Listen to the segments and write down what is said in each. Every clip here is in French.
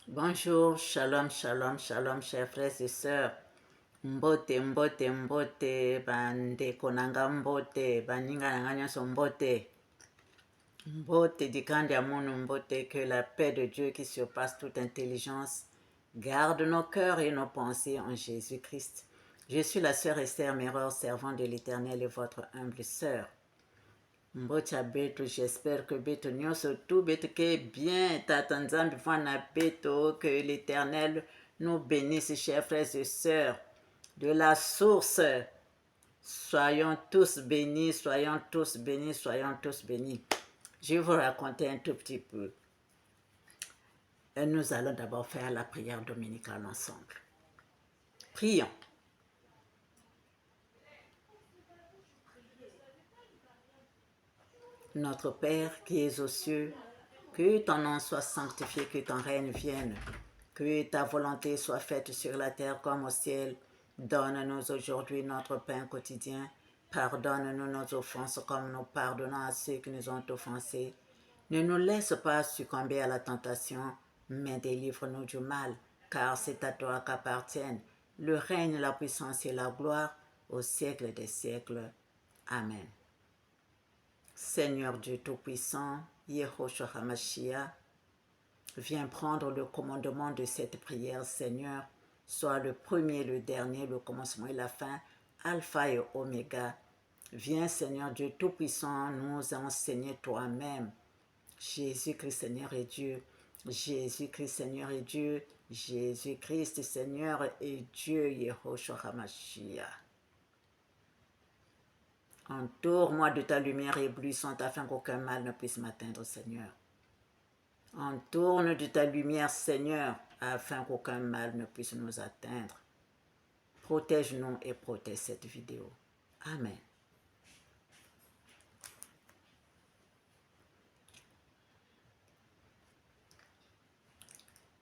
Bonjour, shalom, shalom, shalom, chers frères et sœurs. Mbote, mbote, mbote, bande konanga mbote, baninga nanga nyonso mbote. Mbote dikandi amunu mbote, que la paix de Dieu qui surpasse toute intelligence garde nos cœurs et nos pensées en Jésus-Christ. Je suis la sœur Esther Meror, servante de l'Éternel et votre humble sœur. Mbocha beto, j'espère que beto nyonso tout beto que bien tata nzambi fana beto, que l'Éternel nous bénisse, chers frères et sœurs, de la source. Soyons tous bénis, soyons tous bénis, soyons tous bénis. Je vais vous raconter un tout petit peu. Et nous allons d'abord faire la prière dominicale ensemble. Prions. Notre Père qui es aux cieux, que ton nom soit sanctifié, que ton règne vienne, que ta volonté soit faite sur la terre comme au ciel. Donne-nous aujourd'hui notre pain quotidien. Pardonne-nous nos offenses comme nous pardonnons à ceux qui nous ont offensés. Ne nous laisse pas succomber à la tentation, mais délivre-nous du mal, car c'est à toi qu'appartiennent le règne, la puissance et la gloire au siècle des siècles. Amen. Seigneur Dieu Tout-Puissant, Yehoshua HaMashiach, viens prendre le commandement de cette prière, Seigneur. Sois le premier, le dernier, le commencement et la fin, Alpha et Oméga. Viens, Seigneur Dieu Tout-Puissant, nous enseigner toi-même. Jésus-Christ, Seigneur et Dieu. Jésus-Christ, Seigneur et Dieu. Jésus-Christ, Seigneur et Dieu, Yehoshua HaMashiach. Entoure-moi de ta lumière éblouissante afin qu'aucun mal ne puisse m'atteindre, Seigneur. Entourne de ta lumière, Seigneur, afin qu'aucun mal ne puisse nous atteindre. Protège-nous et protège cette vidéo. Amen.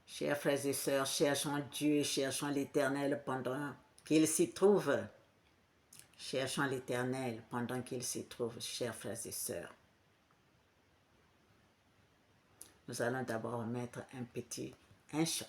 Chers frères et sœurs, cherchons Dieu, cherchons l'Éternel pendant qu'il s'y trouve. Cherchons l'Éternel pendant qu'il s'y trouve, chers frères et sœurs. Nous allons d'abord mettre un chant.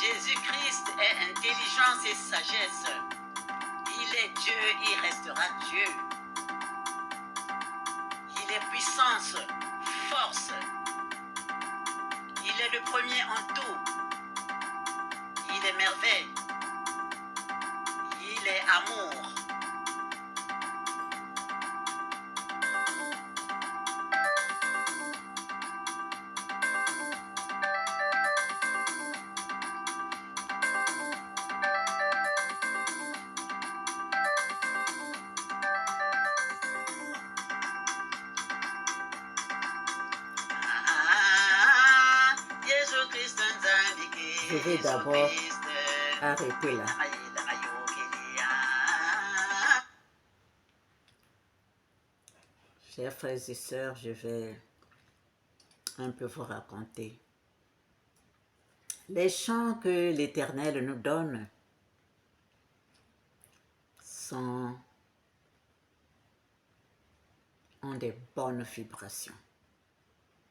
Jésus-Christ est intelligence et sagesse. Il est Dieu, il restera Dieu. Il est puissance, force. Il est le premier en tout. Il est merveille. Il est amour. Je vais d'abord arrêter là. Chers frères et sœurs, je vais un peu vous raconter. Les chants que l'Éternel nous donne ont des bonnes vibrations.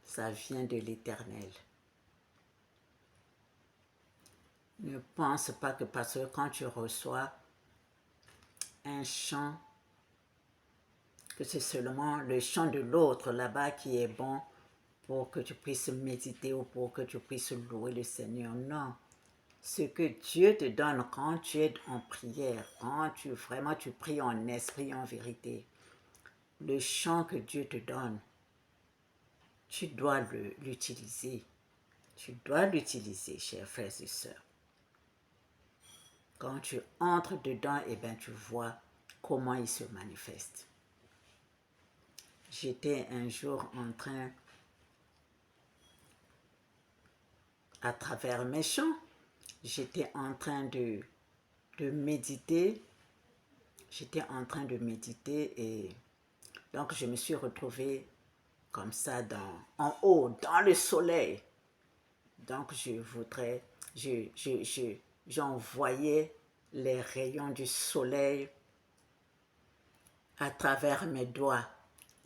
Ça vient de l'Éternel. Ne pense pas que parce que quand tu reçois un chant, que c'est seulement le chant de l'autre là-bas qui est bon pour que tu puisses méditer ou pour que tu puisses louer le Seigneur. Non. Ce que Dieu te donne quand tu es en prière, quand vraiment tu pries en esprit, en vérité, le chant que Dieu te donne, tu dois l'utiliser. Tu dois l'utiliser, chers frères et sœurs. Quand tu entres dedans, eh bien, tu vois comment il se manifeste. J'étais un jour en train à travers mes chants. J'étais en train de méditer. J'étais en train de méditer et donc je me suis retrouvée comme ça en haut, dans le soleil. Donc j'envoyais les rayons du soleil à travers mes doigts.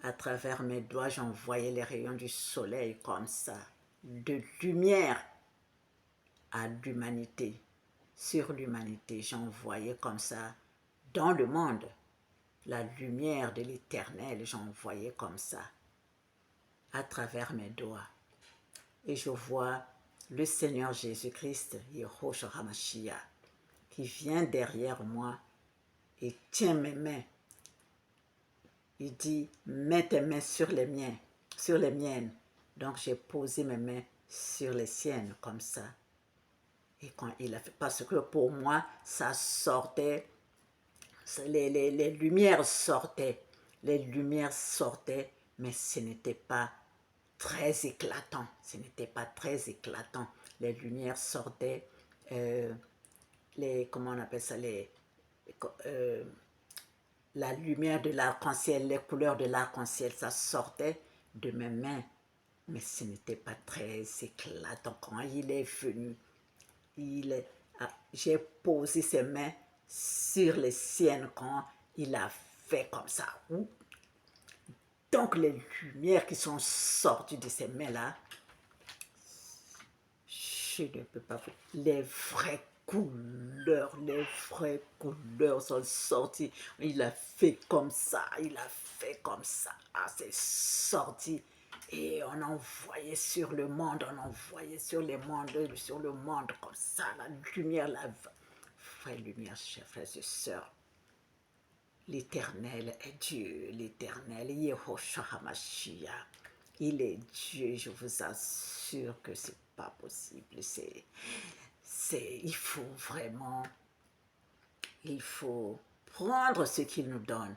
À travers mes doigts, j'envoyais les rayons du soleil comme ça, de lumière à l'humanité, sur l'humanité. J'envoyais comme ça dans le monde la lumière de l'Éternel, j'envoyais comme ça à travers mes doigts. Et je vois le Seigneur Jésus-Christ, Yehoshua HaMashiach, qui vient derrière moi et tient mes mains. Il dit, mets tes mains sur les miennes. Donc j'ai posé mes mains sur les siennes comme ça. Et quand il a fait, parce que pour moi, ça sortait, les lumières sortaient, mais ce n'était pas très éclatant, Les lumières sortaient, comment on appelle ça, la lumière de l'arc-en-ciel, les couleurs de l'arc-en-ciel, ça sortait de mes mains, mais ce n'était pas très éclatant. Quand il est venu, j'ai posé ses mains sur les siennes quand il a fait comme ça. Donc les lumières qui sont sorties de ces mains-là, je ne peux pas voir. Les vraies couleurs sont sorties. Il a fait comme ça, Ah, c'est sorti. Et on envoyait sur le monde, sur le monde comme ça, la lumière, la vraie lumière, chers frères et sœurs. L'Éternel est Dieu, l'Éternel, Yehoshua HaMashiach. Il est Dieu, je vous assure que c'est pas possible. Il faut vraiment, il faut prendre ce qu'il nous donne.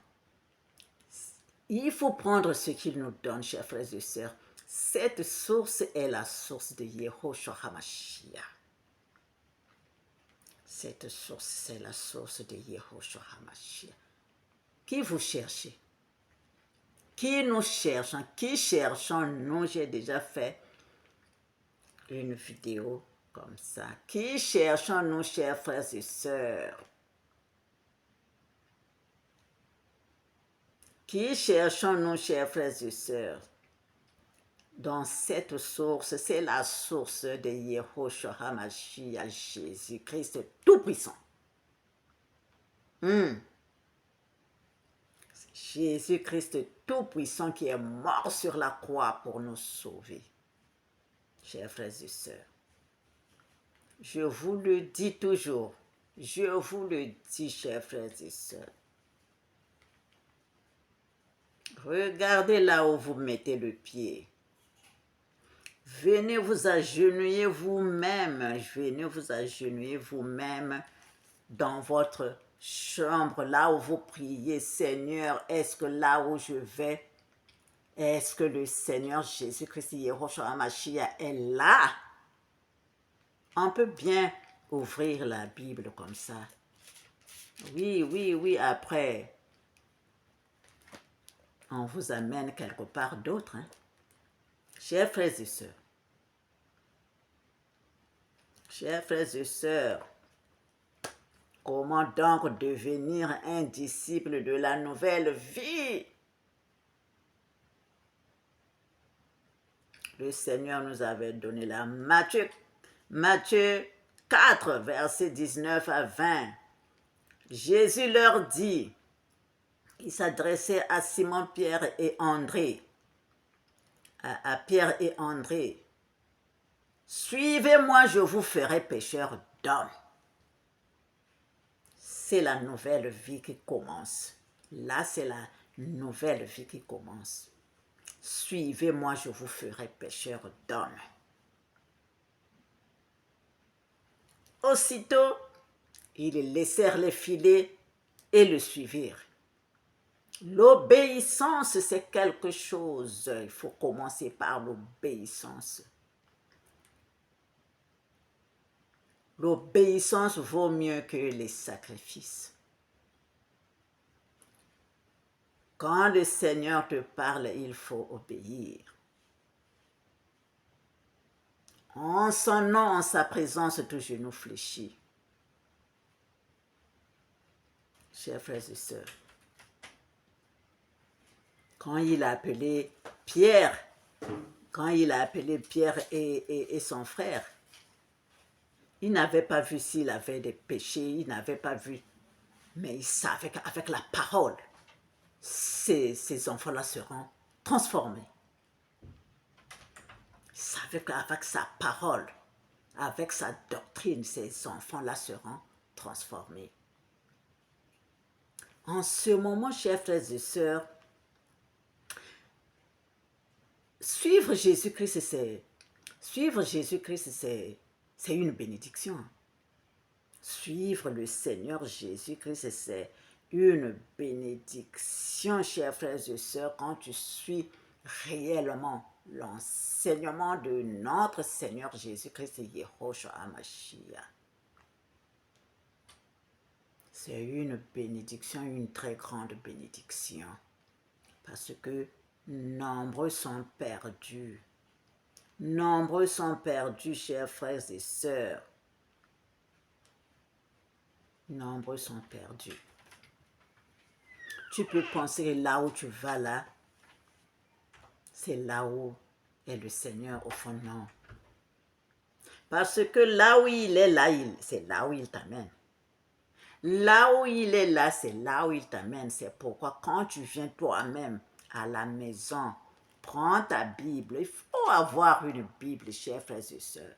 Il faut prendre ce qu'il nous donne, chers frères et sœurs. Cette source est la source de Yehoshua HaMashiach. Cette source, c'est la source de Yehoshua HaMashiach. Qui vous cherchez? Qui nous cherchons? Qui cherchons-nous? J'ai déjà fait une vidéo comme ça. Qui cherchons-nous, chers frères et sœurs? Qui cherchons-nous, chers frères et sœurs? Dans cette source, c'est la source de Yehoshua HaMashiach, Jésus-Christ Tout-Puissant. Jésus-Christ Tout-Puissant qui est mort sur la croix pour nous sauver. Chers frères et sœurs, je vous le dis toujours, je vous le dis, chers frères et sœurs. Regardez là où vous mettez le pied. Venez vous agenouiller vous-même. Venez vous agenouiller vous-même dans votre chambre, là où vous priez. Seigneur, est-ce que là où je vais, est-ce que le Seigneur Jésus-Christ, Yehoshua HaMashiach est là? On peut bien ouvrir la Bible comme ça. Oui, après, on vous amène quelque part d'autre. Chers frères et sœurs, comment donc devenir un disciple de la nouvelle vie? Le Seigneur nous avait donné la Matthieu 4, versets 19 à 20. Jésus leur dit, il s'adressait à Simon, Pierre et André, à Pierre et André. Suivez-moi, je vous ferai pécheurs d'hommes. C'est la nouvelle vie qui commence. Là, c'est la nouvelle vie qui commence. Suivez-moi, je vous ferai pécheurs d'hommes. Aussitôt, ils laissèrent les filets et le suivirent. L'obéissance, c'est quelque chose. Il faut commencer par l'obéissance. L'obéissance vaut mieux que les sacrifices. Quand le Seigneur te parle, il faut obéir. En son nom, en sa présence, tout genou fléchit. Chers frères et sœurs, quand il a appelé Pierre, et son frère, il n'avait pas vu s'il avait des péchés, il n'avait pas vu, mais il savait qu'avec la parole, ces enfants-là seront transformés. Il savait qu'avec sa parole, avec sa doctrine, ces enfants-là seront transformés. En ce moment, chers frères et sœurs, suivre Jésus-Christ, c'est une bénédiction. Suivre le Seigneur Jésus-Christ, c'est une bénédiction, chers frères et sœurs, quand tu suis réellement l'enseignement de notre Seigneur Jésus-Christ et Yehoshua HaMashiach. C'est une bénédiction, une très grande bénédiction, parce que nombreux sont perdus. Nombreux sont perdus, chers frères et sœurs. Nombreux sont perdus. Tu peux penser là où tu vas là, c'est là où est le Seigneur au fond, non. Parce que là où il est là, c'est là où il t'amène. Là où il est là, c'est là où il t'amène. C'est pourquoi quand tu viens toi-même à la maison, prends ta Bible. Il faut avoir une Bible, chers frères et sœurs.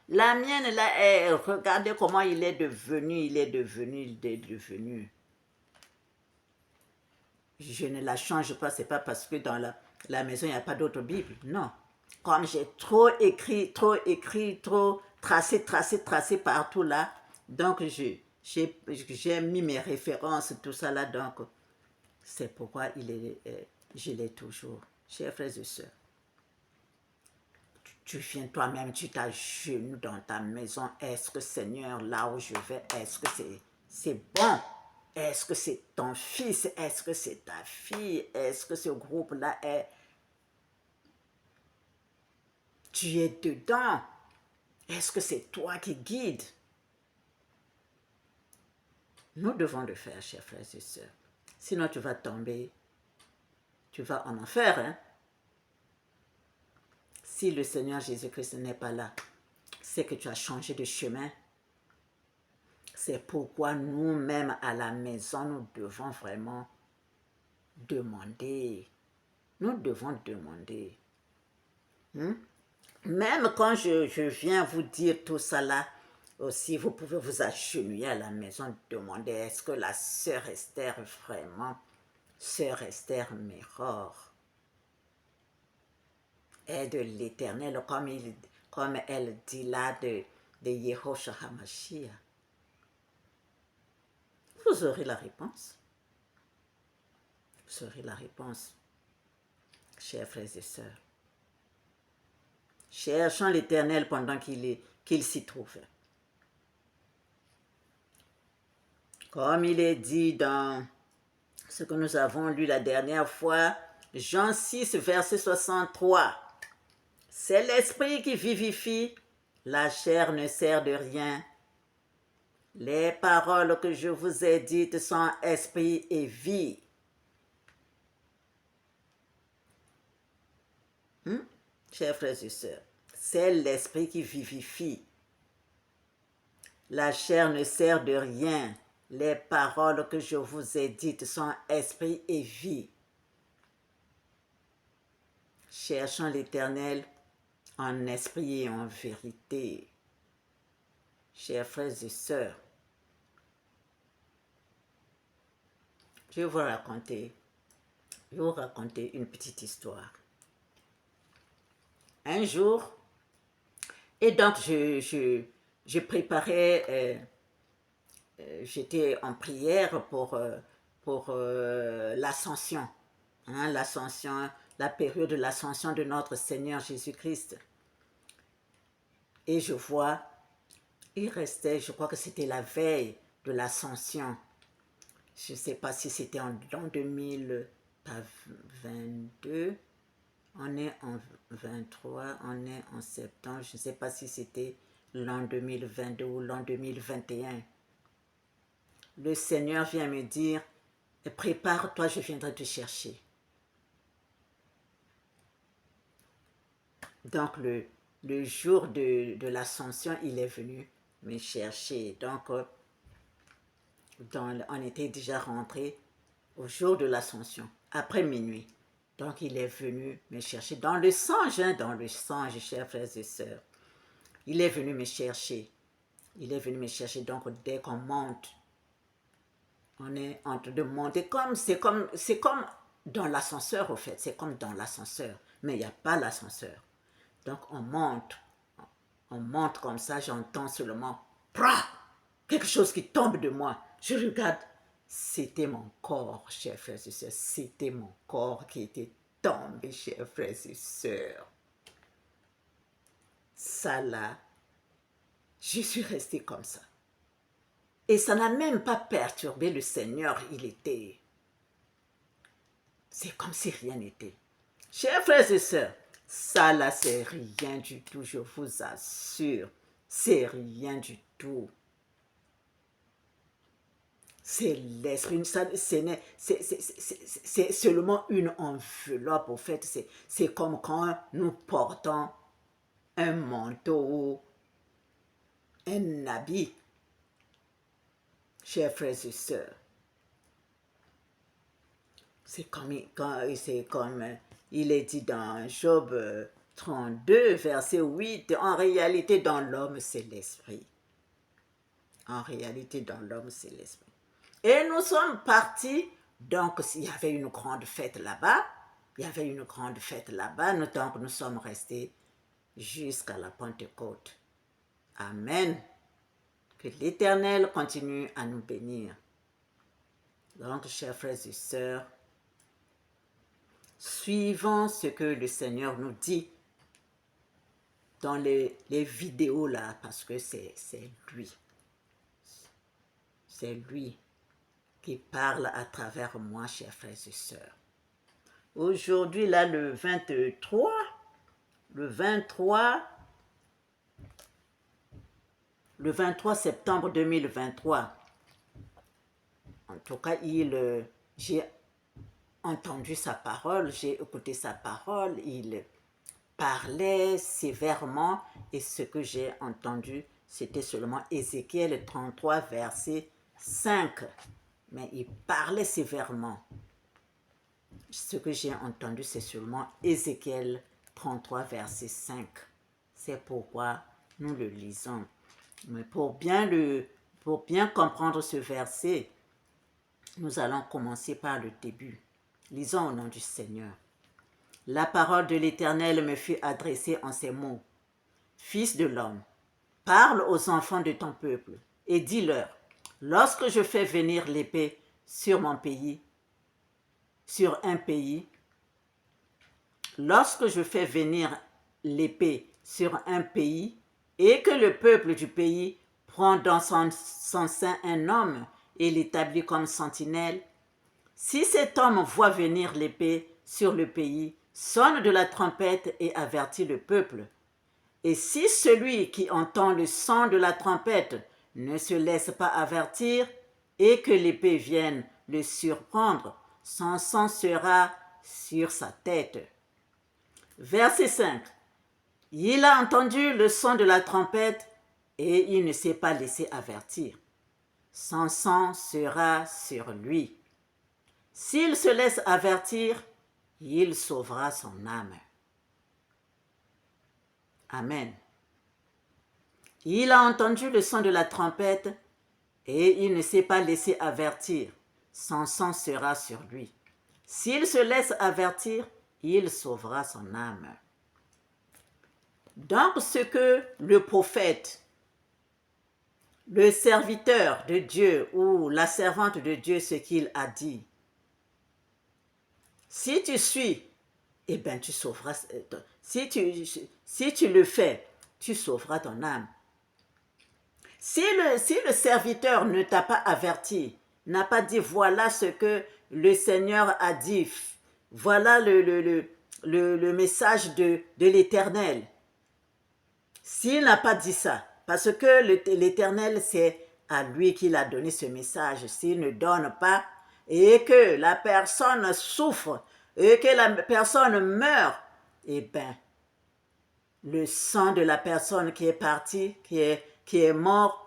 La mienne, là, regardez comment il est devenu. Je ne la change pas, c'est pas parce que dans la maison, il n'y a pas d'autre Bible. Non. Comme j'ai trop écrit, trop tracé partout là, donc j'ai mis mes références, tout ça là, donc c'est pourquoi je l'ai toujours. Chers frères et sœurs, tu viens toi-même, tu t'agenouilles dans ta maison. Est-ce que Seigneur, là où je vais, est-ce que c'est bon? Est-ce que c'est ton fils? Est-ce que c'est ta fille? Est-ce que ce groupe-là est... Tu es dedans? Est-ce que c'est toi qui guides? Nous devons le faire, chers frères et sœurs. Sinon, tu vas tomber. Tu vas en enfer, hein? Si le Seigneur Jésus-Christ n'est pas là, c'est que tu as changé de chemin. C'est pourquoi nous-mêmes à la maison, nous devons vraiment demander. Nous devons demander. Même quand je viens vous dire tout ça là, aussi vous pouvez vous agenouiller à la maison, demander est-ce que la sœur Esther vraiment, sœur Esther Méror, est de l'Éternel, comme elle dit là de Yehoshua HaMashiach. Vous aurez la réponse. Vous aurez la réponse, chers frères et sœurs. Cherchons l'Éternel pendant qu'il s'y trouve. Comme il est dit dans ce que nous avons lu la dernière fois, Jean 6, verset 63. C'est l'esprit qui vivifie, la chair ne sert de rien. Les paroles que je vous ai dites sont esprit et vie. Chers frères et sœurs, c'est l'esprit qui vivifie. La chair ne sert de rien. Les paroles que je vous ai dites sont esprit et vie. Cherchons l'Éternel en esprit et en vérité. Chers frères et sœurs, je vais vous raconter une petite histoire. Un jour, et donc je préparais, j'étais en prière pour l'ascension, l'ascension, la période de l'ascension de notre Seigneur Jésus-Christ. Et je vois Il restait, je crois que c'était la veille de l'Ascension. Je ne sais pas si c'était en l'an 2022. On est en 23, on est en septembre. Je ne sais pas si c'était l'an 2022 ou l'an 2021. Le Seigneur vient me dire, prépare-toi, je viendrai te chercher. Donc, le jour de l'Ascension, il est venu me chercher. Donc, on était déjà rentré au jour de l'Ascension, après minuit. Donc, il est venu me chercher dans le songe, chers frères et sœurs. Il est venu me chercher. Il est venu me chercher. Donc, dès qu'on monte, on est en train de monter. C'est comme dans l'ascenseur, au fait. C'est comme dans l'ascenseur. Mais il n'y a pas l'ascenseur. Donc, on monte. On monte comme ça. J'entends seulement quelque chose qui tombe de moi. Je regarde. C'était mon corps, chers frères et sœurs. C'était mon corps qui était tombé, chers frères et sœurs. Ça là, je suis restée comme ça. Et ça n'a même pas perturbé le Seigneur. C'est comme si rien n'était. Chers frères et sœurs, ça là, c'est rien du tout, je vous assure. C'est rien du tout. C'est l'esprit, c'est seulement une enveloppe, au fait. C'est comme quand nous portons un manteau, un habit. Chers frères et sœurs, c'est comme il est dit dans Job 32, verset 8, en réalité dans l'homme c'est l'esprit. En réalité dans l'homme c'est l'esprit. Et nous sommes partis, donc il y avait une grande fête là-bas, donc nous sommes restés jusqu'à la Pentecôte. Amen. Que l'Éternel continue à nous bénir. Donc, chers frères et sœurs, suivons ce que le Seigneur nous dit dans les vidéos là, parce que c'est lui. C'est lui qui parle à travers moi, chers frères et sœurs. Aujourd'hui, là, le 23 septembre 2023, en tout cas, j'ai entendu sa parole, j'ai écouté sa parole, il parlait sévèrement et ce que j'ai entendu, c'était seulement Ézéchiel 33, verset 5. Mais il parlait sévèrement. Ce que j'ai entendu, c'est seulement Ézéchiel 33, verset 5. C'est pourquoi nous le lisons. Mais pour bien comprendre ce verset, nous allons commencer par le début. Lisons au nom du Seigneur. La parole de l'Éternel me fut adressée en ces mots. Fils de l'homme, parle aux enfants de ton peuple et dis-leur, lorsque je fais venir l'épée sur un pays, lorsque je fais venir l'épée sur un pays et que le peuple du pays prend dans son sein un homme et l'établit comme sentinelle, si cet homme voit venir l'épée sur le pays, sonne de la trompette et avertit le peuple. Et si celui qui entend le son de la trompette ne se laisse pas avertir et que l'épée vienne le surprendre, son sang sera sur sa tête. Verset 5. Il a entendu le son de la trompette et il ne s'est pas laissé avertir. Son sang sera sur lui. S'il se laisse avertir, il sauvera son âme. Amen. Il a entendu le son de la trompette et il ne s'est pas laissé avertir. Son sang sera sur lui. S'il se laisse avertir, il sauvera son âme. Donc ce que le prophète, le serviteur de Dieu ou la servante de Dieu, ce qu'il a dit, si tu suis, eh bien tu sauveras. Si tu le fais, tu sauveras ton âme. Si le serviteur ne t'a pas averti, n'a pas dit voilà ce que le Seigneur a dit, voilà le message de l'Éternel. S'il n'a pas dit ça, parce que l'Éternel, c'est à lui qu'il a donné ce message, s'il ne donne pas et que la personne souffre et que la personne meurt, eh bien, le sang de la personne qui est partie, qui est morte,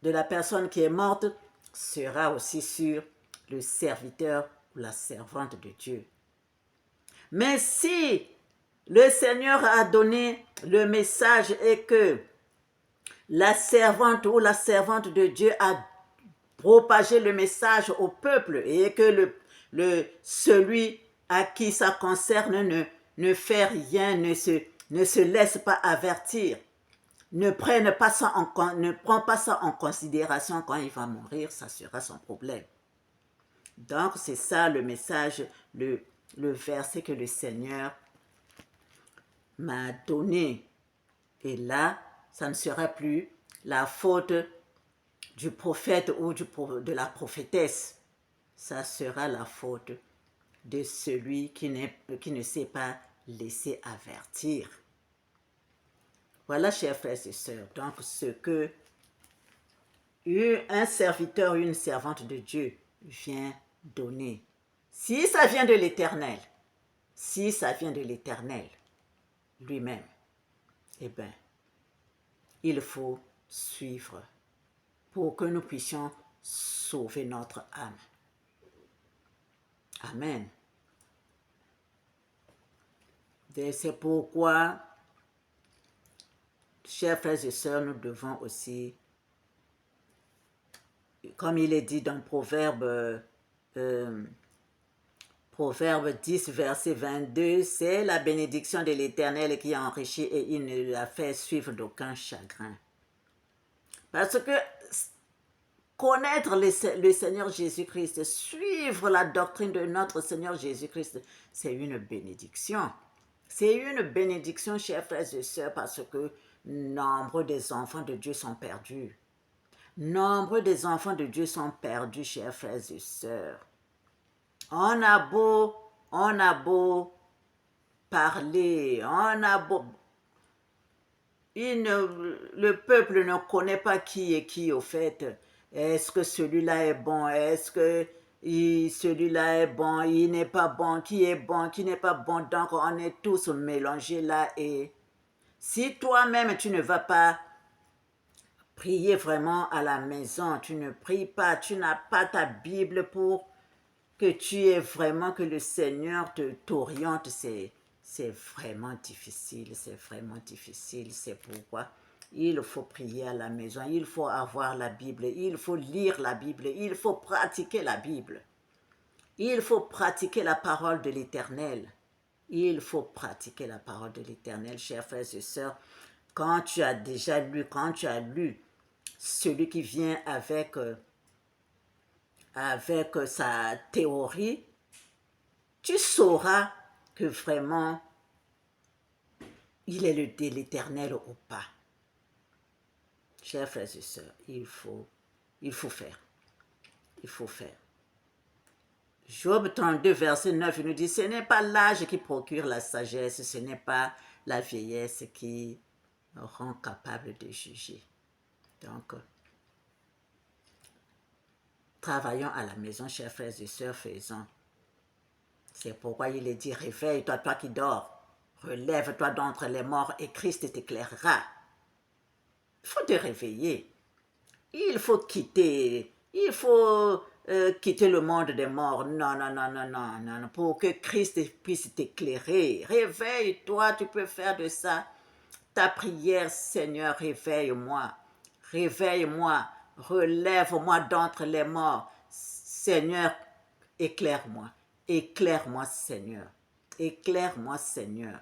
de la personne qui est morte, sera aussi sur le serviteur ou la servante de Dieu. Mais si le Seigneur a donné le message et que la servante ou la servante de Dieu a propagé le message au peuple et que celui à qui ça concerne ne fait rien, ne se laisse pas avertir, ne prend pas ça en considération quand il va mourir, ça sera son problème. Donc c'est ça le message, le verset que le Seigneur m'a donné. Et là, ça ne sera plus la faute du prophète ou de la prophétesse. Ça sera la faute de celui qui ne s'est pas laissé avertir. Voilà, chers frères et sœurs, donc ce que un serviteur, une servante de Dieu vient donner. Si ça vient de l'Éternel, si ça vient de l'Éternel lui-même, eh bien, il faut suivre pour que nous puissions sauver notre âme. Amen. Et c'est pourquoi, chers frères et sœurs, nous devons aussi, comme il est dit dans Proverbe 10, verset 22, c'est la bénédiction de l'Éternel qui enrichit et il ne la fait suivre d'aucun chagrin. Parce que connaître le Seigneur Jésus-Christ, suivre la doctrine de notre Seigneur Jésus-Christ, c'est une bénédiction. C'est une bénédiction, chers frères et sœurs, parce que nombre des enfants de Dieu sont perdus. Nombre des enfants de Dieu sont perdus, chers frères et sœurs. On a beau parler, le peuple ne connaît pas qui est qui au fait. Est-ce que celui-là est bon? Est-ce que celui-là est bon? Il n'est pas bon? Qui est bon? Qui n'est pas bon? Donc on est tous mélangés là. Et si toi-même tu ne vas pas prier vraiment à la maison, tu ne pries pas, tu n'as pas ta Bible pour que tu aies vraiment, que le Seigneur t'oriente, c'est vraiment difficile, c'est vraiment difficile. C'est pourquoi il faut prier à la maison, il faut avoir la Bible, il faut lire la Bible, il faut pratiquer la Bible. Il faut pratiquer la parole de l'Éternel. Il faut pratiquer la parole de l'Éternel, chers frères et sœurs. Quand tu as déjà lu, quand tu as lu celui qui vient avec sa théorie, tu sauras que vraiment, il est de l'Éternel ou pas. Chers frères et sœurs, il faut faire. Il faut faire. Job 32, verset 9, il nous dit, ce n'est pas l'âge qui procure la sagesse, ce n'est pas la vieillesse qui rend capable de juger. Donc, travaillons à la maison, chers frères et sœurs, faisons. C'est pourquoi il est dit, réveille-toi, toi qui dors, relève-toi d'entre les morts et Christ t'éclairera. Il faut te réveiller. Il faut quitter le monde des morts. Non, non, non, non, non, non, pour que Christ puisse t'éclairer. Réveille-toi, tu peux faire de ça ta prière, Seigneur, réveille-moi. Réveille-moi, relève-moi d'entre les morts. Seigneur, éclaire-moi. Éclaire-moi, Seigneur. Éclaire-moi, Seigneur.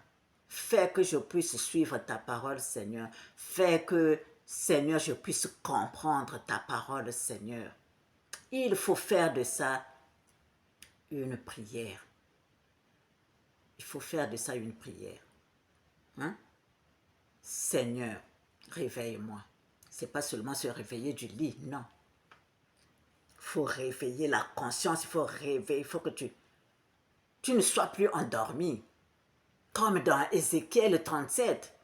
Fais que je puisse suivre ta parole, Seigneur. Fais que, Seigneur, je puisse comprendre ta parole, Seigneur. Il faut faire de ça une prière. Il faut faire de ça une prière. Hein? Seigneur, réveille-moi. C'est pas seulement se réveiller du lit, non. Il faut réveiller la conscience, il faut réveiller, il faut que tu ne sois plus endormi. Comme dans Ézéchiel 37.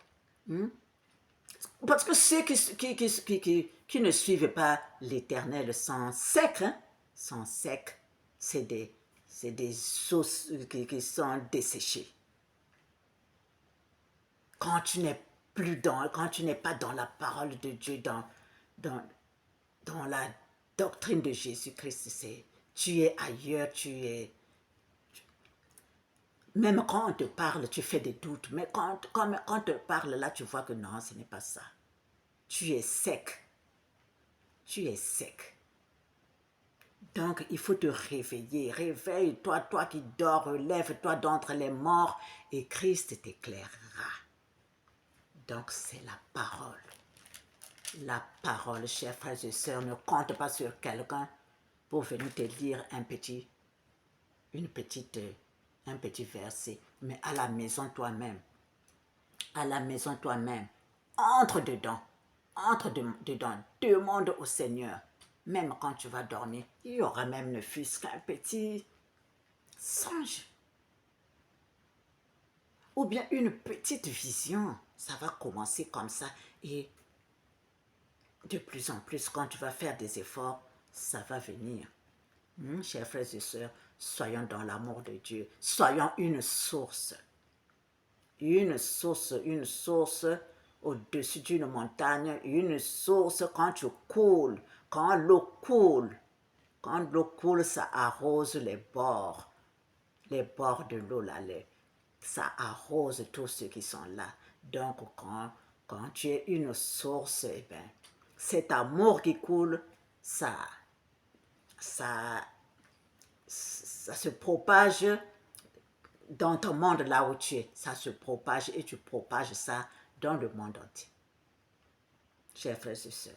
Parce que ceux qui ne suivent pas l'Éternel sont secs, hein? Sont secs. C'est des os qui sont desséchés. Quand tu n'es quand tu n'es pas dans la parole de Dieu, dans la doctrine de Jésus-Christ, tu es ailleurs, même quand on te parle, tu fais des doutes, mais quand on te parle là, tu vois que non, ce n'est pas ça. Tu es sec. Tu es sec. Donc, il faut te réveiller. Réveille-toi, toi qui dors, relève-toi d'entre les morts et Christ t'éclairera. Donc, c'est la parole. La parole, chers frères et sœurs, ne compte pas sur quelqu'un pour venir te lire un petit verset. Mais à la maison toi-même. À la maison toi-même. Entre dedans. Entre dedans. Demande au Seigneur. Même quand tu vas dormir, il y aura même ne fût-ce qu'un petit songe. Ou bien une petite vision. Ça va commencer comme ça. Et de plus en plus, quand tu vas faire des efforts, ça va venir. Chers frères et sœurs, soyons dans l'amour de Dieu. Soyons une source. Une source au-dessus d'une montagne. Une source quand tu coules. Quand l'eau coule, ça arrose les bords de l'eau là, ça arrose tous ceux qui sont là. Donc, quand tu es une source, eh bien, cet amour qui coule, ça se propage dans ton monde là où tu es. Ça se propage et tu propages ça dans le monde entier. Chers frères et sœurs,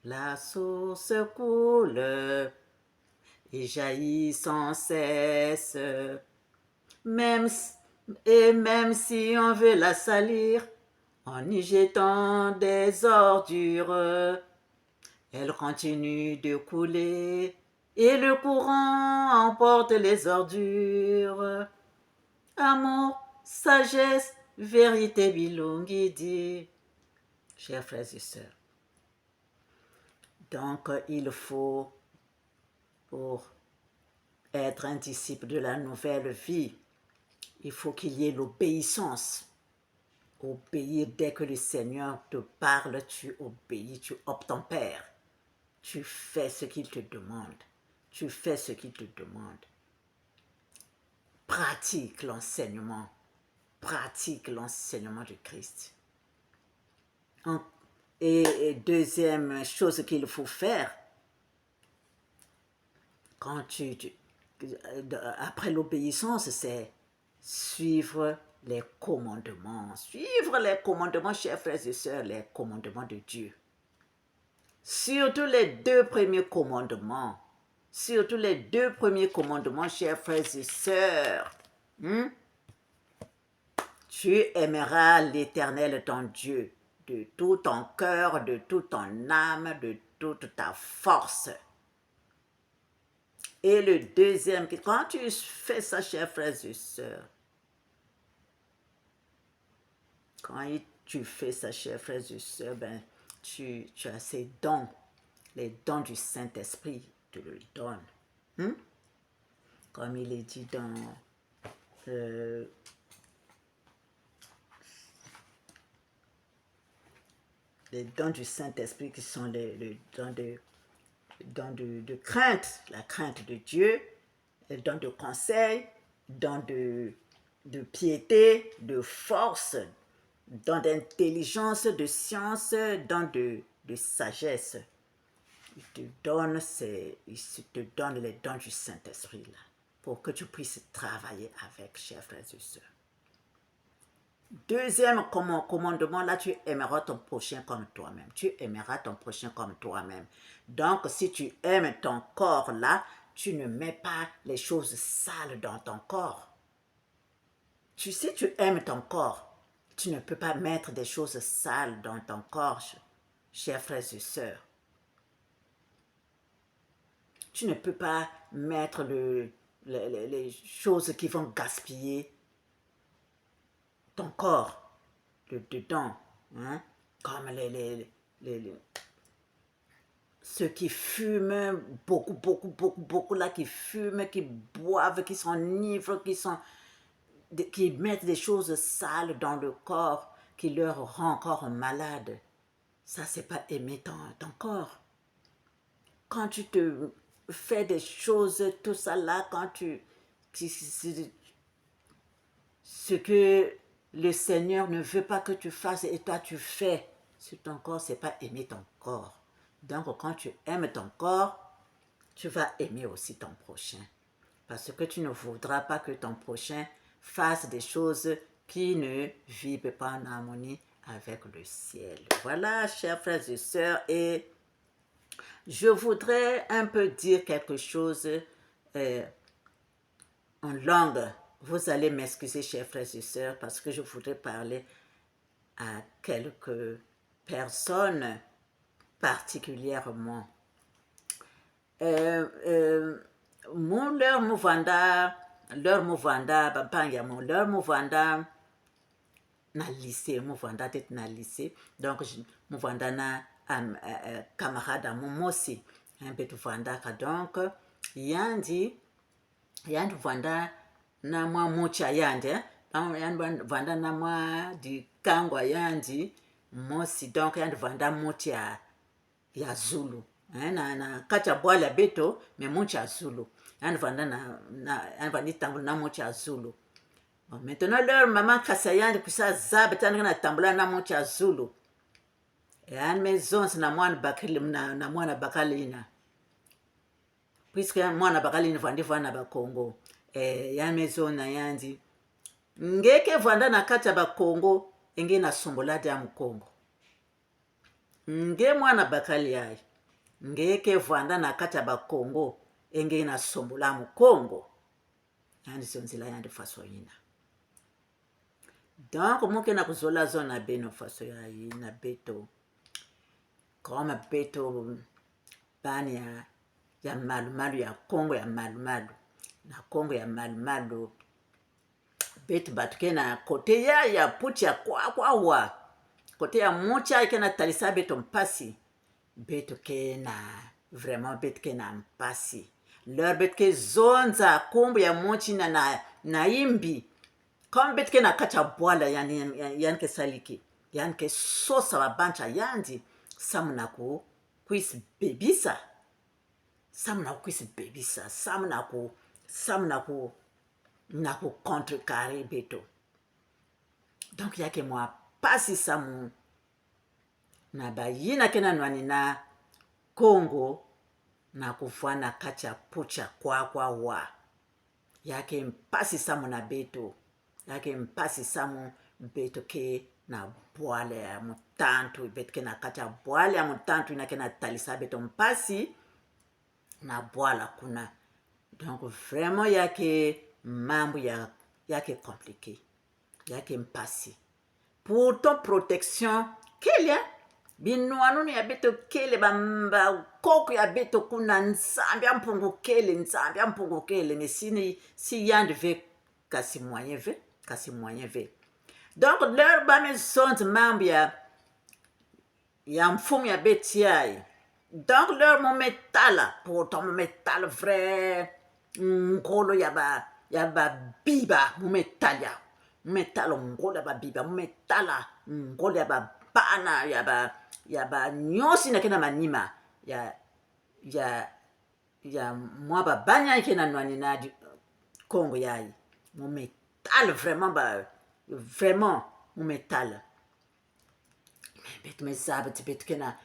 la source coule et jaillit sans cesse. Même si on veut la salir en y jetant des ordures, elle continue de couler et le courant emporte les ordures. Amour, sagesse, vérité bilungidi. Chers frères et sœurs, donc il faut, pour être un disciple de la nouvelle vie, il faut qu'il y ait l'obéissance. Obéir dès que le Seigneur te parle, tu obéis, tu obtempères. Tu fais ce qu'il te demande. Tu fais ce qu'il te demande. Pratique l'enseignement. Pratique l'enseignement du Christ. Et deuxième chose qu'il faut faire, après l'obéissance, c'est suivre les commandements. Suivre les commandements, chers frères et sœurs, les commandements de Dieu. Surtout les deux premiers commandements. Surtout les deux premiers commandements, chers frères et sœurs. Tu aimeras l'Éternel ton Dieu de tout ton cœur, de toute ton âme, de toute ta force. Et le deuxième, quand tu fais ça, chers frères et sœurs, quand tu fais ça, chers frères et sœurs, ben, tu as ces dons, les dons du Saint-Esprit, tu le donnes. Comme il est dit dans les dons du Saint-Esprit qui sont les dons de crainte, la crainte de Dieu, les dons de conseil, dons de piété, de force, dons d'intelligence, de science, dons de sagesse. Il te donne les dons du Saint-Esprit là, pour que tu puisses travailler avec, chers frères et sœurs. Deuxième commandement, là, tu aimeras ton prochain comme toi-même. Tu aimeras ton prochain comme toi-même. Donc, si tu aimes ton corps, là, tu ne mets pas les choses sales dans ton corps. Si tu aimes ton corps, Tu ne peux pas mettre des choses sales dans ton corps, chers frères et sœurs. Tu ne peux pas mettre les choses qui vont gaspiller ton corps dedans. Hein? Comme ceux qui fument, beaucoup là, qui fument, qui boivent, qui s'enivrent, qui mettent des choses sales dans le corps, qui leur rend encore malade. Ça, c'est pas aimer ton corps. Quand tu te fais des choses, tout ça là, quand ce que le Seigneur ne veut pas que tu fasses et toi tu fais sur ton corps, c'est pas aimer ton corps. Donc quand tu aimes ton corps, tu vas aimer aussi ton prochain. Parce que tu ne voudras pas que ton prochain fasse des choses qui ne vivent pas en harmonie avec le ciel. Voilà, chers frères et sœurs, et je voudrais un peu dire quelque chose en langue. Vous allez m'excuser, chers frères et sœurs, parce que je voudrais parler à quelques personnes particulièrement. Leur mouvanda na lycée, mouvanda tête na lycée. Donc, mouvanda na camarade à momosi. Un peu de vanda. Donc, yandi vanda na mwa mocha yandi. Yandi vanda na mwa di kangwa yandi. Mosi. Donc, yandi vanda mocha ya Zulu. Na kacha bwala beto, me mocha Zulu. Yandi vanda yandi vandi tambu na mocha Zulu. Maintenant, leur maman Kassayandi, puis ça, Zab, Tangana Tambula, na mocha Zulu. Et à maison, c'est na moine bakali, na moine bakalina. Puisque moine bakalina, vandi vana ba Congo. Et à maison, na yandi. Ngeke vanda na kacha ba Congo, enge na sumbola dia mu Congo. Nge moine bakali yai. Ngeke vanda na kacha ba Congo, enge na sumbola mu Congo. Yandi sonzila yandi faso yina. Donc, moke na kuzola zona beno faso na beto. Comme beto bani ya malumalu ya Congo ya malumalu. Na Congo ya malumalu. Beto batuke na kote ya puchi ya kwa wa. Kote ya mocha ike na talisa beto mpasi. Beto ke na, vraiment beto ke na mpasi. Leur beto ke zonza kumbu ya mochi na imbi. Comme betke na kacha bwala yan ke saliki. Yan ke sosa wa bancha yandi. Samuna ku kuis bebisa. Samuna ku kuis bebisa. Samuna ku contrecarrer beto. Donc yake mwa pasi samu. Na ba yina kena nwani na Congo. Na kufua na kacha pucha kwa wa. Yake mpasi samu na beto. Yake mpasi samu beto ke na bwale ya mutantu. Beto ke na kacha bwale ya mutantu. Ina ke na talisa beto mpasi na bwala kuna. Donc vraiment yake mambu yake compliqué. Yake mpasi. Pour ton protection, kele binuanunu ya beto kele bamba koko ya beto kuna nzambi ya mpungu kele. Mais si yande ve kasi moyen ve. Donc, leur bame sont membres ya mfumu ya betiai. Donc, leur mometala, pourtant mometala vrai, ngolo ya ba biba, mometala ngolo ya ba biba, mometala ngolo ya ba bana, ya ba nyosi na kena manima, ya mwa ba banya kena nwani na Congo yai. Mometala vraiment mometala. Bet me zabati bet ke na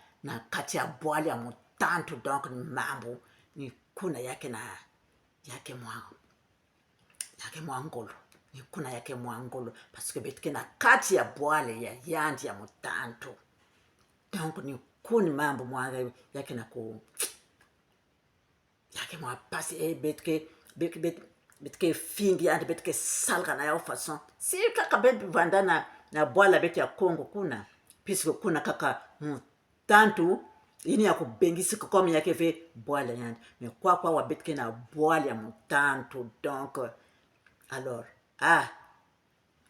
kati ya bwali ya mutantu. Donc ni mambo ni kuna yake mwa ngolo. Ni kuna yake mwa ngolo. Parce que bet ke na kati ya bwali ya yandi ya mutantu. Donc ni kuni mambo mwa yake na ku yake mwa pasi bet ke fingi yandi bet ke salga na ya façon. Si kaka bet vanda na bwala beti ya Kongo kuna puisque kuna kaka mutantu ini ya kubengisika comme yake ve bwala yandi mais kwa wabetike na bwala ya mutantu donc alors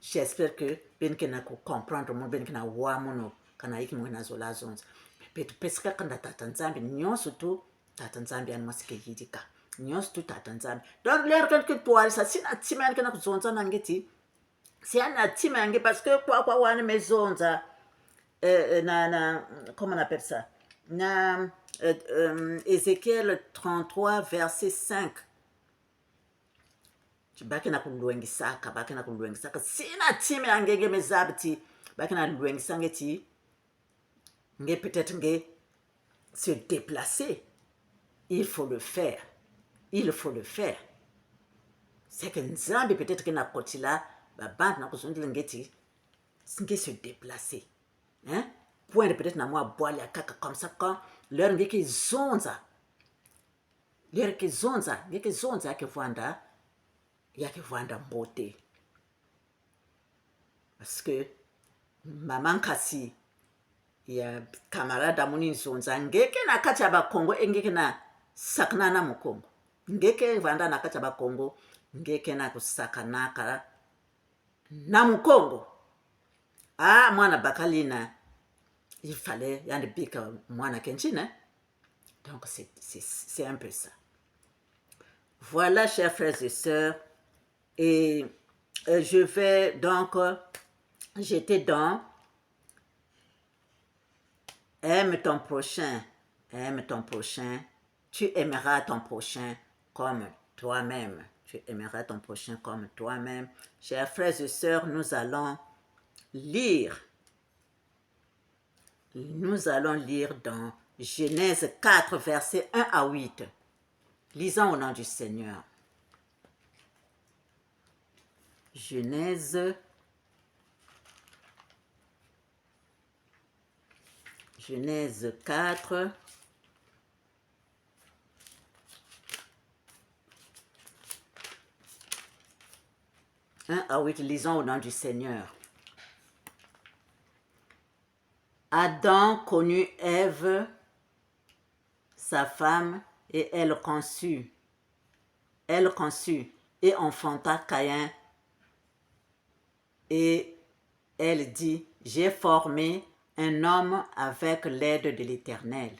j'espère que benike na comprendre mo benike na wa mono kana iki mo na zola zonza petu pesika kanda tata nzambe nyonso tu tata nzambe yani masike yidika nyonso tu tata nzambe donc l'air que toi ça sina tima yani kana kuzonza nangeti si ana tima yange parce que kwa wana mezonza comment on appelle ça na Ézéchiel 33 verset 5 bakina kulwengisaka sina tima yange mezabti bakina lwengisanga ti nge peut-être nge se déplacer. Il faut le faire. C'est que nzambe peut-être que na kotila babante na kuzondila ngeti nge se déplacer. Hein? Point peut-être na moi boire la kaka comme ça quand leur ngeki zonza. Leur ke zonza yake vwanda mbote. Parce que maman kasi ya camarade amuni zonza ngeke na kati ya bakongo ngeke na sakana na mukongo ngeke vanda na kati ya bakongo ngeke na kusakanaka na mukongo mwana bakalina il fallait yandi bika mwana kenchine. Donc c'est un peu ça. Voilà, chers frères et sœurs, et je vais donc j'étais dans aime ton prochain, tu aimeras ton prochain comme toi-même. Chers frères et sœurs, nous allons lire dans Genèse 4, versets 1 à 8. Lisons au nom du Seigneur. Genèse 4, à 8, lisons au nom du Seigneur. Adam connut Ève, sa femme, et elle conçut et enfanta Caïn. Et elle dit, j'ai formé un homme avec l'aide de l'Éternel.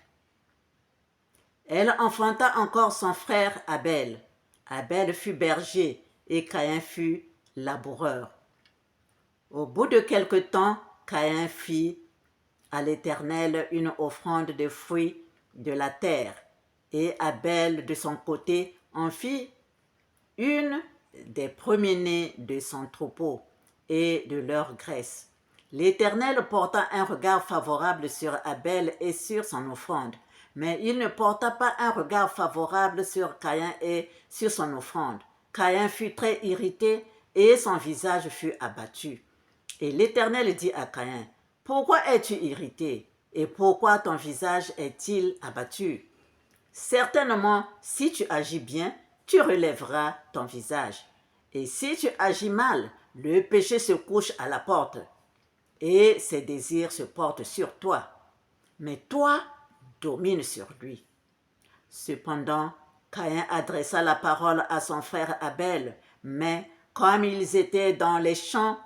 Elle enfanta encore son frère Abel. Abel fut berger et Caïn fut laboureur. Au bout de quelque temps, Caïn fit à l'Éternel une offrande de fruits de la terre, et Abel de son côté en fit une des premiers-nés de son troupeau et de leur graisse. L'Éternel porta un regard favorable sur Abel et sur son offrande, mais il ne porta pas un regard favorable sur Caïn et sur son offrande. Caïn fut très irrité et son visage fut abattu. Et l'Éternel dit à Caïn, « Pourquoi es-tu irrité et pourquoi ton visage est-il abattu? Certainement, si tu agis bien, tu relèveras ton visage. Et si tu agis mal, le péché se couche à la porte et ses désirs se portent sur toi. Mais toi, domine sur lui. » Cependant, Caïn adressa la parole à son frère Abel, mais comme ils étaient dans les champs,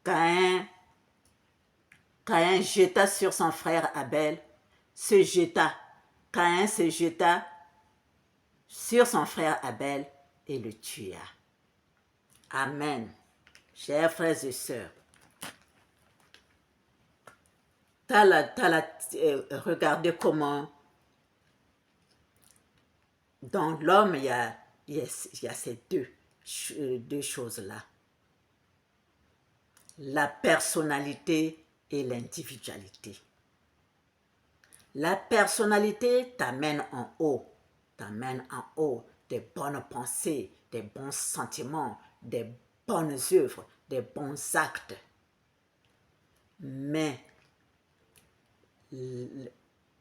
Caïn jeta sur son frère Abel, Caïn se jeta sur son frère Abel et le tua. Amen. Chers frères et sœurs, regardez comment dans l'homme il y a ces deux choses-là. La personnalité et l'individualité. La personnalité t'amène en haut, des bonnes pensées, des bons sentiments, des bonnes œuvres, des bons actes. Mais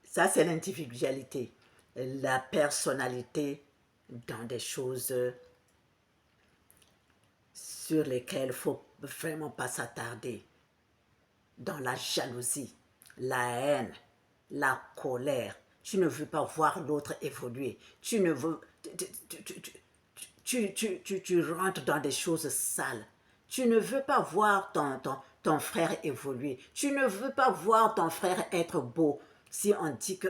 ça, c'est l'individualité. La personnalité dans des choses sur lesquelles il ne faut vraiment pas s'attarder. dans la jalousie, la haine, la colère. Tu ne veux pas voir l'autre évoluer. Tu ne veux... Tu rentres dans des choses sales. Tu ne veux pas voir ton frère évoluer. Tu ne veux pas voir ton frère être beau. Si on dit que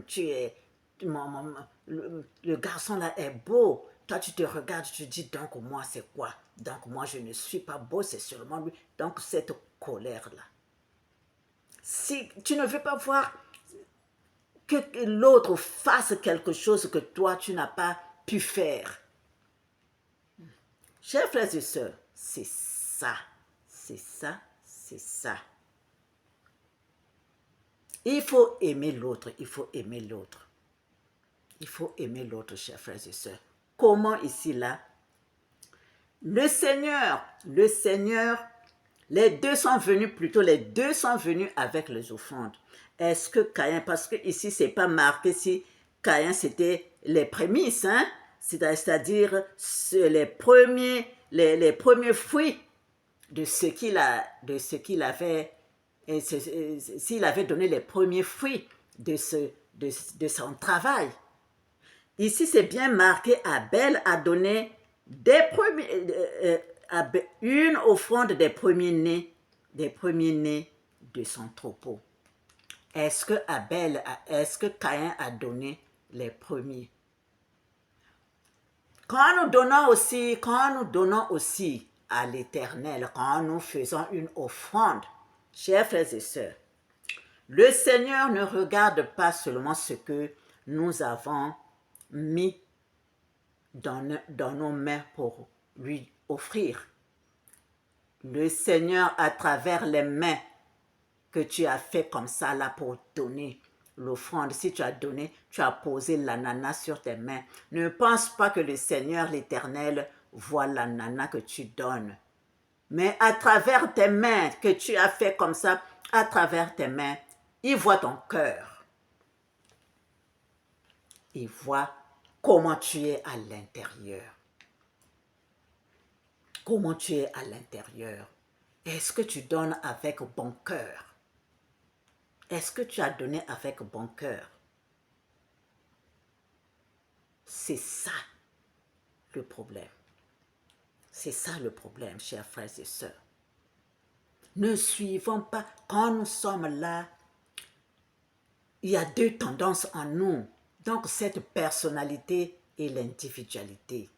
tu es... le garçon là est beau. Toi, tu te regardes, tu te dis, donc moi, c'est quoi? Donc moi, je ne suis pas beau, c'est seulement lui. Donc cette colère-là. Si tu ne veux pas voir que l'autre fasse quelque chose que toi, tu n'as pas pu faire. Chers frères et sœurs, c'est ça, c'est ça, c'est ça. Il faut aimer l'autre, il faut aimer l'autre. Il faut aimer l'autre, chers frères et sœurs. Comment ici, là? Le Seigneur, les deux sont venus avec les offrandes. Est-ce que Caïn, parce que ici, c'est pas marqué si Caïn, c'était les prémices, hein? C'est-à-dire les premiers fruits de ce qu'il avait, s'il avait donné les premiers fruits de son travail. Ici, c'est bien marqué, Abel a donné une offrande des premiers-nés de son troupeau. Est-ce que Caïn a donné les premiers? Quand nous donnons aussi à l'Éternel, quand nous faisons une offrande, chers frères et sœurs, le Seigneur ne regarde pas seulement ce que nous avons mis dans nos mains pour lui offrir. Le Seigneur, à travers les mains que tu as fait comme ça là pour donner l'offrande, si tu as donné, tu as posé l'ananas sur tes mains. Ne pense pas que le Seigneur, l'Éternel, voit l'ananas que tu donnes. Mais à travers tes mains que tu as fait comme ça, à travers tes mains, il voit ton cœur. Il voit comment tu es à l'intérieur. Comment tu es à l'intérieur. Est-ce que tu donnes avec bon cœur? Est-ce que tu as donné avec bon cœur? C'est ça le problème. C'est ça le problème, chers frères et sœurs. Ne suivons pas, quand nous sommes là, il y a deux tendances en nous. Donc cette personnalité et l'individualité.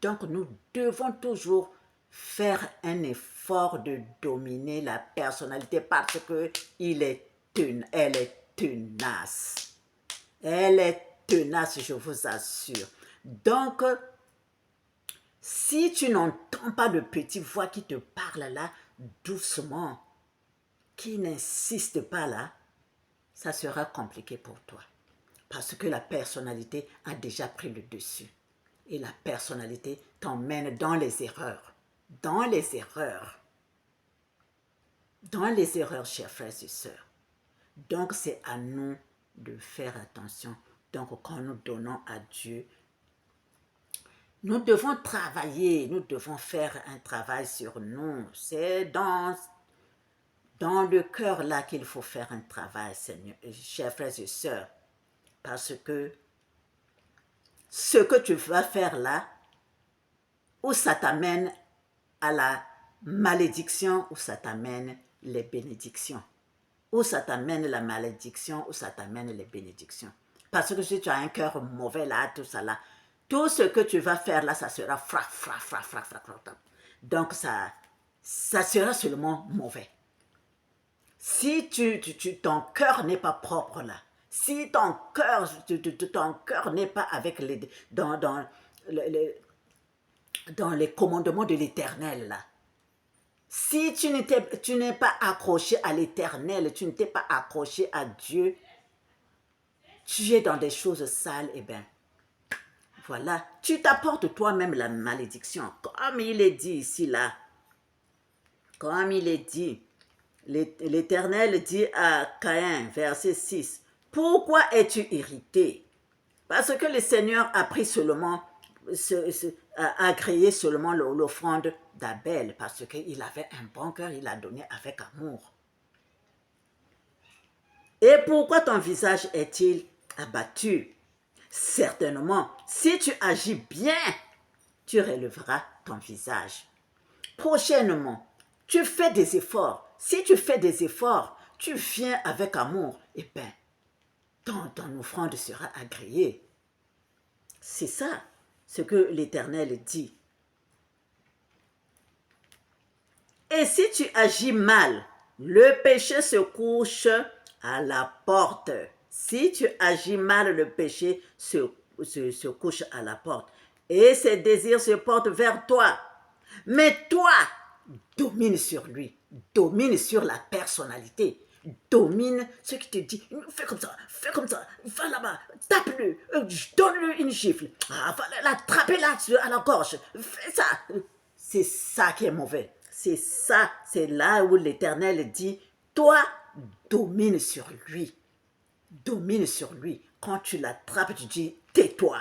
Donc nous devons toujours faire un effort de dominer la personnalité parce que elle est tenace. Elle est tenace, je vous assure. Donc, si tu n'entends pas de petite voix qui te parle là, doucement, qui n'insiste pas là, ça sera compliqué pour toi. Parce que la personnalité a déjà pris le dessus. Et la personnalité t'emmène dans les erreurs. Dans les erreurs. Dans les erreurs, chers frères et sœurs. Donc, c'est à nous de faire attention. Donc, quand nous donnons à Dieu, nous devons travailler, nous devons faire un travail sur nous. C'est dans le cœur là qu'il faut faire un travail, Seigneur, chers frères et sœurs. Parce que ce que tu vas faire là, ou ça t'amène à la malédiction, ou ça t'amène les bénédictions. Ou ça t'amène la malédiction, ou ça t'amène les bénédictions. Parce que si tu as un cœur mauvais là, tout ça là, tout ce que tu vas faire là, ça sera fra. Donc ça sera seulement mauvais. Si ton cœur n'est pas propre là, si ton cœur n'est pas avec dans les commandements de l'Éternel là, si tu n'es pas accroché à l'Éternel, tu ne t'es pas accroché à Dieu, tu es dans des choses sales, et bien, voilà, tu t'apportes toi-même la malédiction. Comme il est dit ici, là, comme il est dit, l'Éternel dit à Caïn, verset 6, « Pourquoi es-tu irrité? Parce que le Seigneur a pris seulement, a agréé seulement l'offrande d'Abel, parce qu'il avait un bon cœur, il a donné avec amour. Et pourquoi ton visage est-il abattu? Certainement, si tu agis bien, tu relèveras ton visage. Prochainement, tu fais des efforts. Si tu fais des efforts, tu viens avec amour, et bien, ton offrande sera agréée. C'est ça, ce que l'Éternel dit. Et si tu agis mal, le péché se couche à la porte. Si tu agis mal, le péché se couche à la porte. Et ses désirs se portent vers toi. Mais toi, domine sur lui. Domine sur la personnalité. Domine ce qui te dit, fais comme ça, va là-bas, tape-le, donne-le une gifle, va l'attraper là à la gorge, fais ça. C'est ça qui est mauvais. C'est ça, c'est là où l'Éternel dit, toi, domine sur lui. Domine sur lui. Quand tu l'attrapes, tu dis, tais-toi.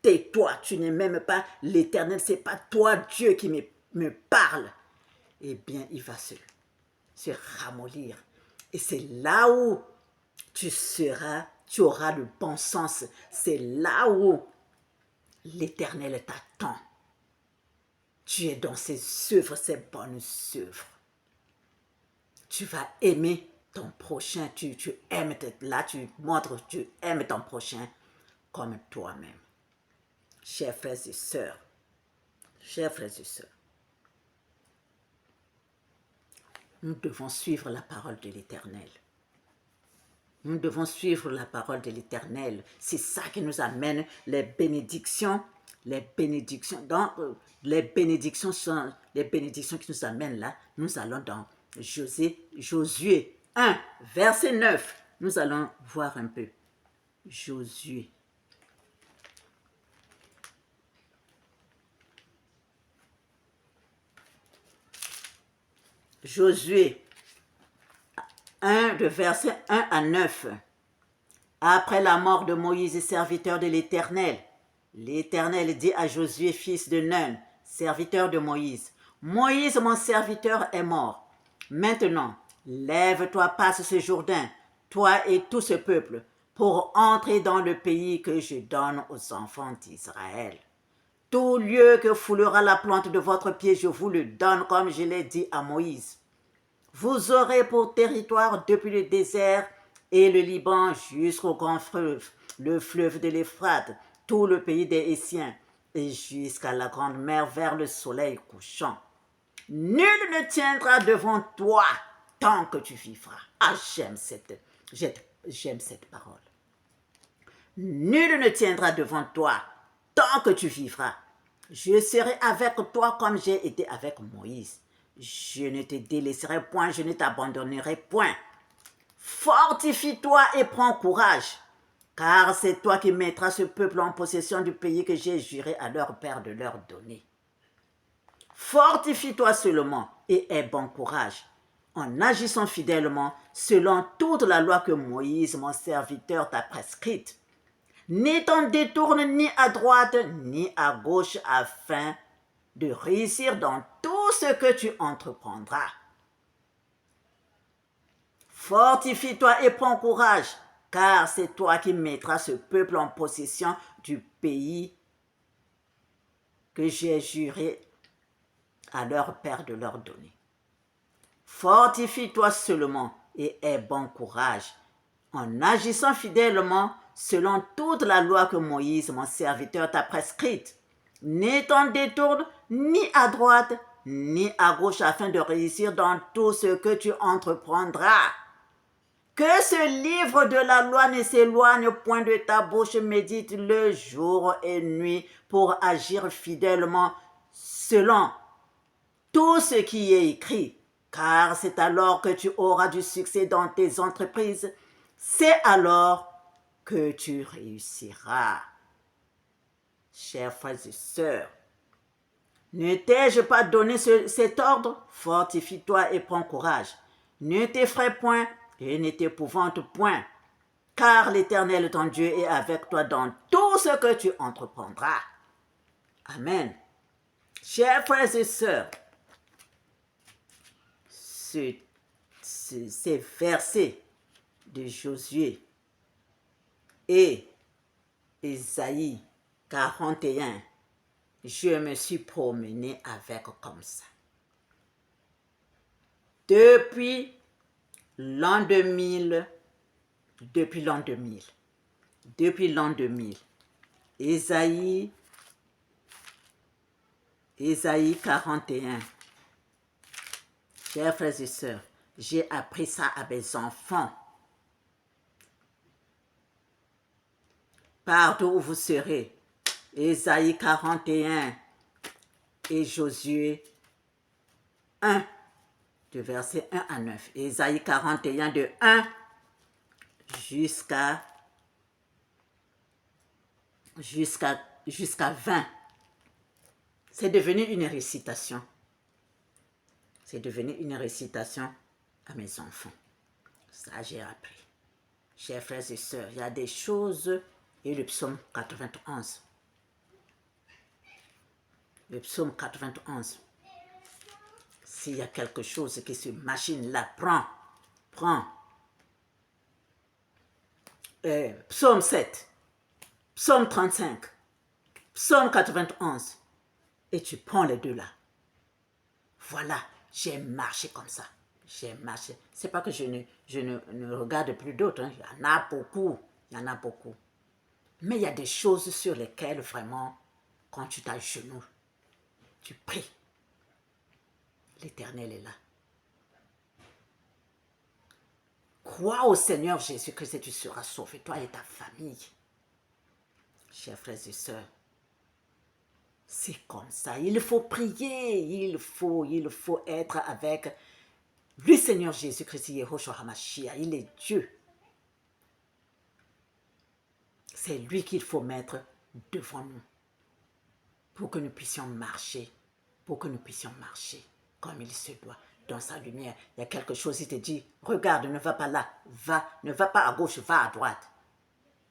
Tais-toi, tu n'es même pas l'Éternel, c'est pas toi, Dieu, qui me parle. Eh bien, il va se ramollir. Et c'est là où tu auras le bon sens. C'est là où l'Éternel t'attend. Tu es dans ses œuvres, ses bonnes œuvres. Tu vas aimer ton prochain. Tu aimes, là tu montres, tu aimes ton prochain comme toi-même. Chers frères et sœurs, nous devons suivre la parole de l'Éternel. Nous devons suivre la parole de l'Éternel. C'est ça qui nous amène les bénédictions. Les bénédictions sont les bénédictions qui nous amènent là. Nous allons dans Josué 1, verset 9. Nous allons voir un peu. Josué. Josué 1, de verset 1 à 9. Après la mort de Moïse, serviteur de l'Éternel, l'Éternel dit à Josué, fils de Nun, serviteur de Moïse, Moïse, mon serviteur, est mort. Maintenant, lève-toi, passe ce Jourdain, toi et tout ce peuple, pour entrer dans le pays que je donne aux enfants d'Israël. Tout lieu que foulera la plante de votre pied, je vous le donne comme je l'ai dit à Moïse. Vous aurez pour territoire depuis le désert et le Liban jusqu'au grand fleuve, le fleuve de l'Euphrate, tout le pays des Hétiens, et jusqu'à la grande mer vers le soleil couchant. Nul ne tiendra devant toi tant que tu vivras. Ah, j'aime cette parole. Nul ne tiendra devant toi tant que tu vivras. Je serai avec toi comme j'ai été avec Moïse. Je ne te délaisserai point, je ne t'abandonnerai point. Fortifie-toi et prends courage, car c'est toi qui mettras ce peuple en possession du pays que j'ai juré à leur père de leur donner. Fortifie-toi seulement et aie bon courage, en agissant fidèlement selon toute la loi que Moïse, mon serviteur, t'a prescrite. Ne t'en détourne ni à droite ni à gauche afin de réussir dans tout ce que tu entreprendras. Fortifie-toi et prends courage, car c'est toi qui mettras ce peuple en possession du pays que j'ai juré à leur père de leur donner. Fortifie-toi seulement et aie bon courage, en agissant fidèlement selon toute la loi que Moïse, mon serviteur, t'a prescrite. Ne t'en détourne ni à droite ni à gauche afin de réussir dans tout ce que tu entreprendras. Que ce livre de la loi ne s'éloigne point de ta bouche, médite-le jour et nuit pour agir fidèlement selon tout ce qui est écrit, car c'est alors que tu auras du succès dans tes entreprises, c'est alors que tu réussiras. Chers frères et sœurs, ne t'ai-je pas donné cet ordre? Fortifie-toi et prends courage. Ne t'effraie point et ne t'épouvante point, car l'Éternel ton Dieu est avec toi dans tout ce que tu entreprendras. Amen. Chers frères et sœurs, ces versets de Josué et Ésaïe 41, je me suis promené avec comme ça. Depuis l'an 2000, Ésaïe 41, chers frères et sœurs, j'ai appris ça à mes enfants. Partout où vous serez, Ésaïe 41 et Josué 1, de verset 1 à 9. Ésaïe 41 de 1 jusqu'à 20. C'est devenu une récitation. C'est devenu une récitation à mes enfants. Ça, j'ai appris. Chers frères et sœurs, il y a des choses, et le psaume 91. Le psaume 91. S'il y a quelque chose qui se machine là, prends. Psaume 7, psaume 35, psaume 91. Et tu prends les deux là. Voilà, j'ai marché comme ça. J'ai marché. C'est pas que je ne regarde plus d'autres. Hein. Il y en a beaucoup. Mais il y a des choses sur lesquelles vraiment, quand tu t'agenouilles, tu pries. L'Éternel est là. Crois au Seigneur Jésus-Christ et tu seras sauvé, toi et ta famille. Chers frères et sœurs, c'est comme ça. Il faut prier, il faut être avec le Seigneur Jésus-Christ, Yehoshua HaMashiach. Il est Dieu. C'est lui qu'il faut mettre devant nous pour que nous puissions marcher, comme il se doit, dans sa lumière. Il y a quelque chose, il te dit, regarde, ne va pas là, ne va pas à gauche, va à droite.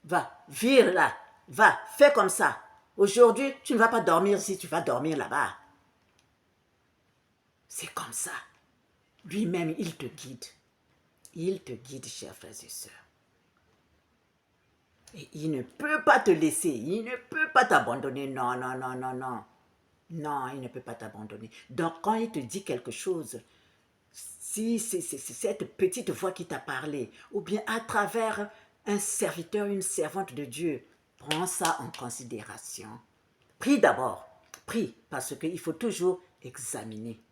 Va, vire là, va, fais comme ça. Aujourd'hui, tu ne vas pas dormir ici, tu vas dormir là-bas. C'est comme ça. Lui-même, il te guide. Il te guide, chers frères et sœurs. Et il ne peut pas te laisser, il ne peut pas t'abandonner. Non. Non, il ne peut pas t'abandonner. Donc, quand il te dit quelque chose, si c'est cette petite voix qui t'a parlé, ou bien à travers un serviteur, une servante de Dieu, prends ça en considération. Prie d'abord, prie, parce qu'il faut toujours examiner.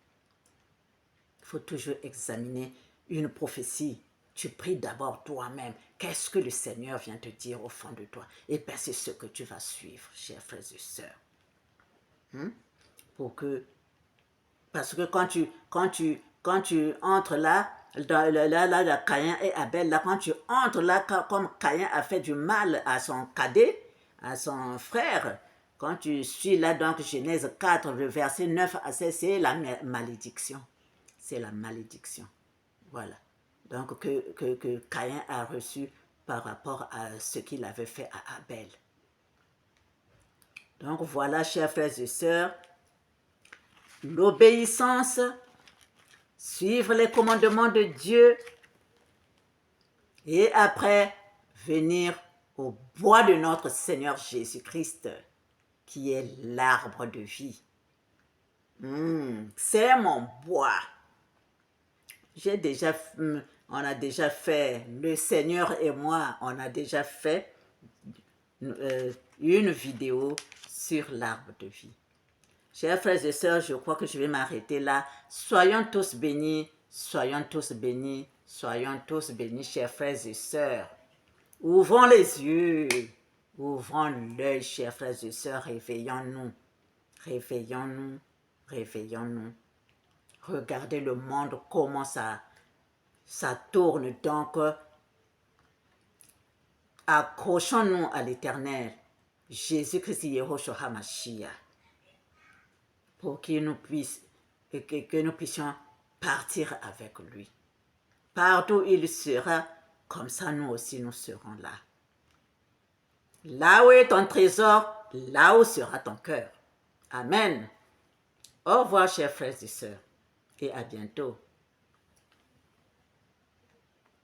Il faut toujours examiner une prophétie. Tu pries d'abord toi-même. Qu'est-ce que le Seigneur vient te dire au fond de toi? Et bien, c'est ce que tu vas suivre, chers frères et sœurs. Parce que quand tu entres là, dans Caïn et Abel, là, quand tu entres là, comme Caïn a fait du mal à son cadet, à son frère, quand tu suis là, donc Genèse 4, le verset 9 à 16, c'est la malédiction. C'est la malédiction. Voilà. Donc, que Caïn a reçu par rapport à ce qu'il avait fait à Abel. Donc, voilà, chers frères et sœurs, l'obéissance, suivre les commandements de Dieu et après venir au bois de notre Seigneur Jésus-Christ, qui est l'arbre de vie. C'est mon bois. On a déjà fait, le Seigneur et moi, on a déjà fait une vidéo sur l'arbre de vie. Chers frères et sœurs, je crois que je vais m'arrêter là. Soyons tous bénis, chers frères et sœurs. Ouvrons les yeux, ouvrons l'œil, chers frères et sœurs, réveillons-nous. Regardez le monde, comment ça tourne. Donc, accrochons-nous à l'Éternel, Jésus-Christ, Yehoshua HaMashiach, pour que nous puissions partir avec lui. Partout où il sera, comme ça nous aussi nous serons là. Là où est ton trésor, là où sera ton cœur. Amen. Au revoir, chers frères et sœurs, et à bientôt.